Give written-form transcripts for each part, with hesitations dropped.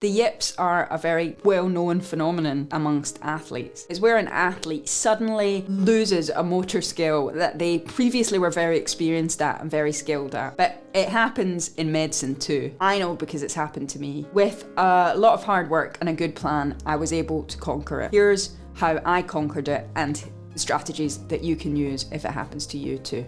The yips are a very well-known phenomenon amongst athletes. It's where an athlete suddenly loses a motor skill that they previously were very experienced at and very skilled at. But it happens in medicine too. I know because it's happened to me. With a lot of hard work and a good plan, I was able to conquer it. Here's how I conquered it and the strategies that you can use if it happens to you too.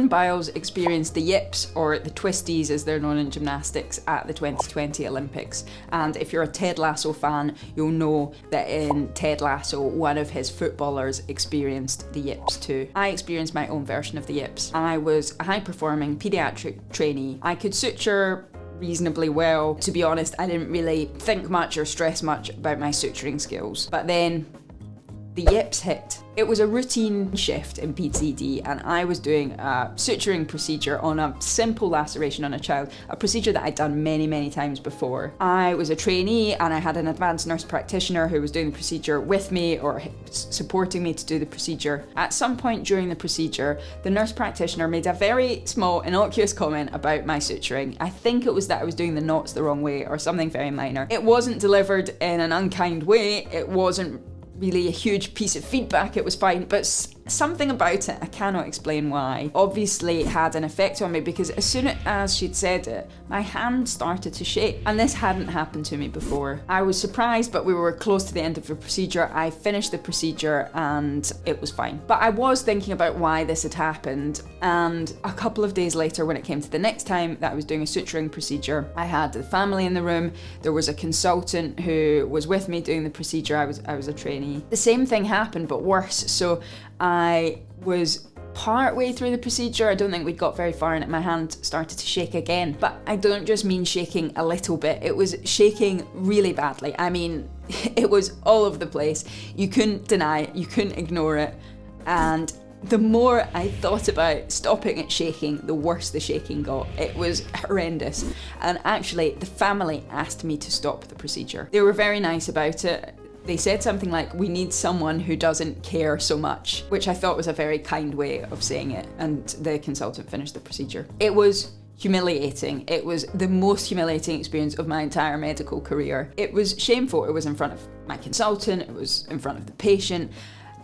Biles experienced the Yips, or the Twisties as they're known in gymnastics, at the 2020 Olympics. And if you're a Ted Lasso fan, you'll know that in Ted Lasso, one of his footballers experienced the Yips too. I experienced my own version of the Yips. I was a high-performing paediatric trainee. I could suture reasonably well. To be honest, I didn't really think much or stress much about my suturing skills. But then the Yips hit. It was a routine shift in PTD, and I was doing a suturing procedure on a simple laceration on a child, a procedure that I'd done many times before. I was a trainee and I had an advanced nurse practitioner who was doing the procedure with me or supporting me to do the procedure. At some point during the procedure, the nurse practitioner made a very small, innocuous comment about my suturing. I think it was that I was doing the knots the wrong way or something very minor. It wasn't delivered in an unkind way. It wasn't really a huge piece of feedback, it was fine, but something about it, I cannot explain why, obviously had an effect on me, because as soon as she'd said it, my hand started to shake, and this hadn't happened to me before. I was surprised, but we were close to the end of the procedure. I finished the procedure and it was fine. But I was thinking about why this had happened, and a couple of days later, when it came to the next time that I was doing a suturing procedure, I had the family in the room, there was a consultant who was with me doing the procedure, I was a trainee. The same thing happened, but worse. So I was part way through the procedure. I don't think we'd got very far in it. My hand started to shake again. But I don't just mean shaking a little bit. It was shaking really badly. I mean, it was all over the place. You couldn't deny it. You couldn't ignore it. And the more I thought about stopping it shaking, the worse the shaking got. It was horrendous. And actually, the family asked me to stop the procedure. They were very nice about it. They said something like, "We need someone who doesn't care so much," which I thought was a very kind way of saying it, and the consultant finished the procedure. It was humiliating. It was the most humiliating experience of my entire medical career. It was shameful. It was in front of my consultant, it was in front of the patient,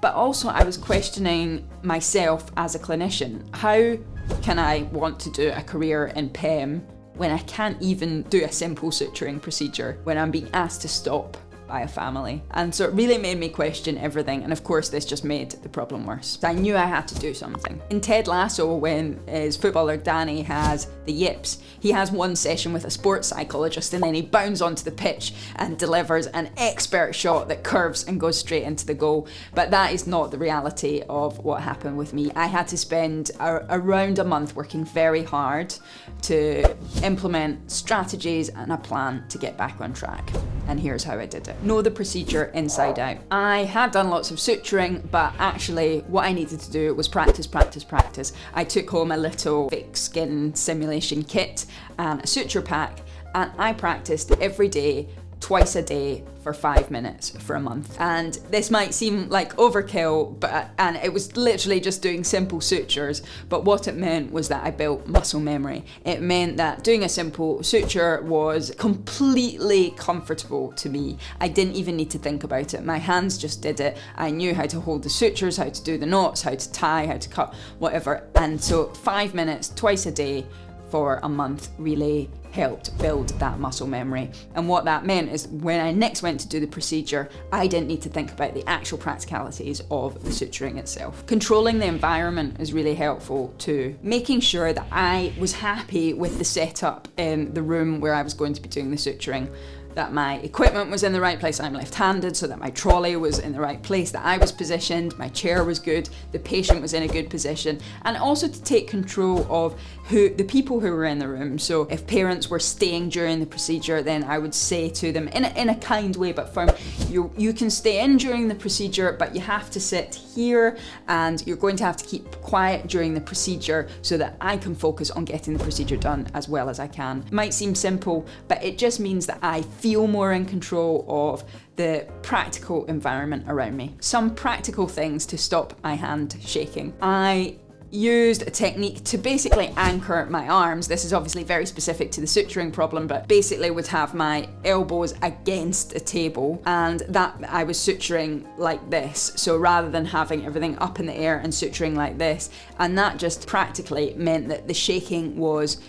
but also I was questioning myself as a clinician. How can I want to do a career in PEM when I can't even do a simple suturing procedure, when I'm being asked to stop by a family? And so it really made me question everything, and of course this just made the problem worse. So I knew I had to do something. In Ted Lasso, when his footballer Danny has the Yips, he has one session with a sports psychologist and then he bounds onto the pitch and delivers an expert shot that curves and goes straight into the goal. But that is not the reality of what happened with me. I had to spend around a month working very hard to implement strategies and a plan to get back on track. And here's how I did it. Know the procedure inside out. I had done lots of suturing, but actually what I needed to do was practice. I took home a little fake skin simulation kit and a suture pack, and I practiced every day, twice a day for 5 minutes for a month. And this might seem like overkill, and it was literally just doing simple sutures, but what it meant was that I built muscle memory. It meant that doing a simple suture was completely comfortable to me. I didn't even need to think about it. My hands just did it. I knew how to hold the sutures, how to do the knots, how to tie, how to cut, whatever. And so 5 minutes twice a day for a month really helped build that muscle memory. And what that meant is when I next went to do the procedure, I didn't need to think about the actual practicalities of the suturing itself. Controlling the environment is really helpful too. Making sure that I was happy with the setup in the room where I was going to be doing the suturing, that my equipment was in the right place. I'm left-handed, so that my trolley was in the right place, that I was positioned, my chair was good, the patient was in a good position, and also to take control of the people who were in the room. So if parents were staying during the procedure, then I would say to them in a kind way but firm, you can stay in during the procedure, but you have to sit here and you're going to have to keep quiet during the procedure so that I can focus on getting the procedure done as well as I can. It might seem simple, but it just means that I feel more in control of the practical environment around me. Some practical things to stop my hand shaking. I used a technique to basically anchor my arms. This is obviously very specific to the suturing problem, but basically would have my elbows against a table, and that I was suturing like this. So rather than having everything up in the air and suturing like this, and that just practically meant that the shaking was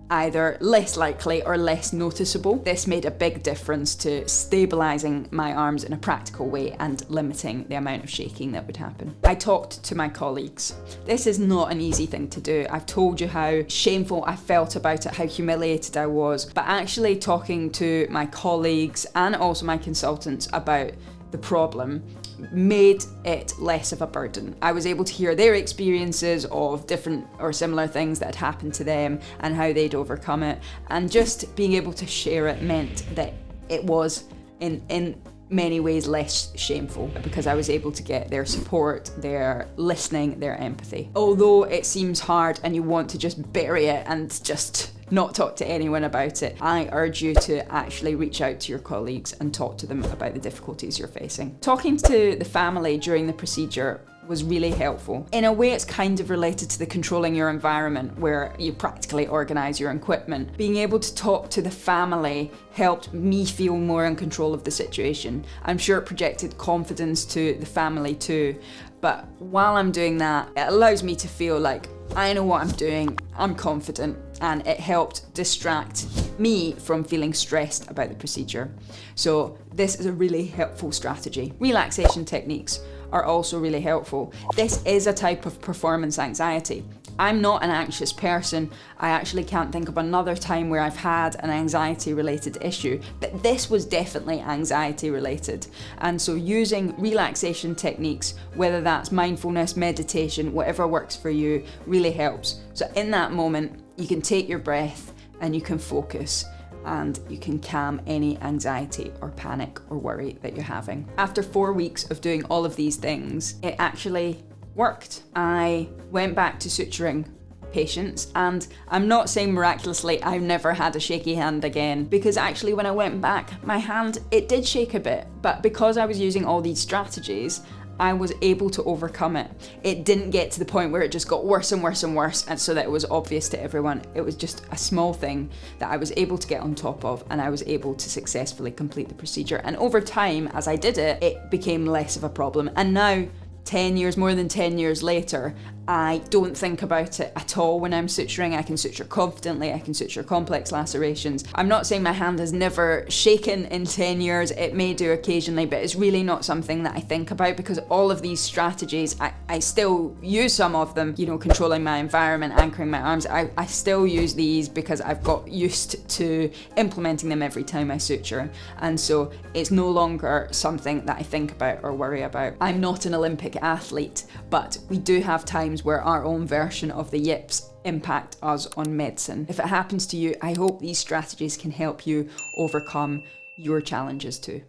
either less likely or less noticeable. This made a big difference to stabilising my arms in a practical way and limiting the amount of shaking that would happen. I talked to my colleagues. This is not an easy thing to do. I've told you how shameful I felt about it, how humiliated I was, but actually talking to my colleagues and also my consultants about the problem made it less of a burden. I was able to hear their experiences of different or similar things that had happened to them and how they'd overcome it, and just being able to share it meant that it was in many ways less shameful, because I was able to get their support, their listening, their empathy. Although it seems hard and you want to just bury it and just not talk to anyone about it, I urge you to actually reach out to your colleagues and talk to them about the difficulties you're facing. Talking to the family during the procedure was really helpful. In a way, it's kind of related to the controlling your environment, where you practically organise your equipment. Being able to talk to the family helped me feel more in control of the situation. I'm sure it projected confidence to the family too, but while I'm doing that, it allows me to feel like I know what I'm doing, I'm confident, and it helped distract me from feeling stressed about the procedure. So this is a really helpful strategy. Relaxation techniques are also really helpful. This is a type of performance anxiety. I'm not an anxious person. I actually can't think of another time where I've had an anxiety related issue, but this was definitely anxiety related. And so using relaxation techniques, whether that's mindfulness, meditation, whatever works for you, really helps. So in that moment, you can take your breath and you can focus, and you can calm any anxiety or panic or worry that you're having. After 4 weeks of doing all of these things, it actually worked. I went back to suturing patients, and I'm not saying miraculously I've never had a shaky hand again, because actually when I went back, my hand, it did shake a bit, but because I was using all these strategies, I was able to overcome it. It didn't get to the point where it just got worse and worse and worse, and so that it was obvious to everyone. It was just a small thing that I was able to get on top of, and I was able to successfully complete the procedure. And over time, as I did it, it became less of a problem. And now, 10 years, more than 10 years later, I don't think about it at all when I'm suturing. I can suture confidently, I can suture complex lacerations. I'm not saying my hand has never shaken in 10 years, it may do occasionally, but it's really not something that I think about, because all of these strategies, I still use some of them, you know, controlling my environment, anchoring my arms. I still use these because I've got used to implementing them every time I suture. And so it's no longer something that I think about or worry about. I'm not an Olympic athlete, but we do have times where our own version of the yips impact us on medicine. If it happens to you, I hope these strategies can help you overcome your challenges too.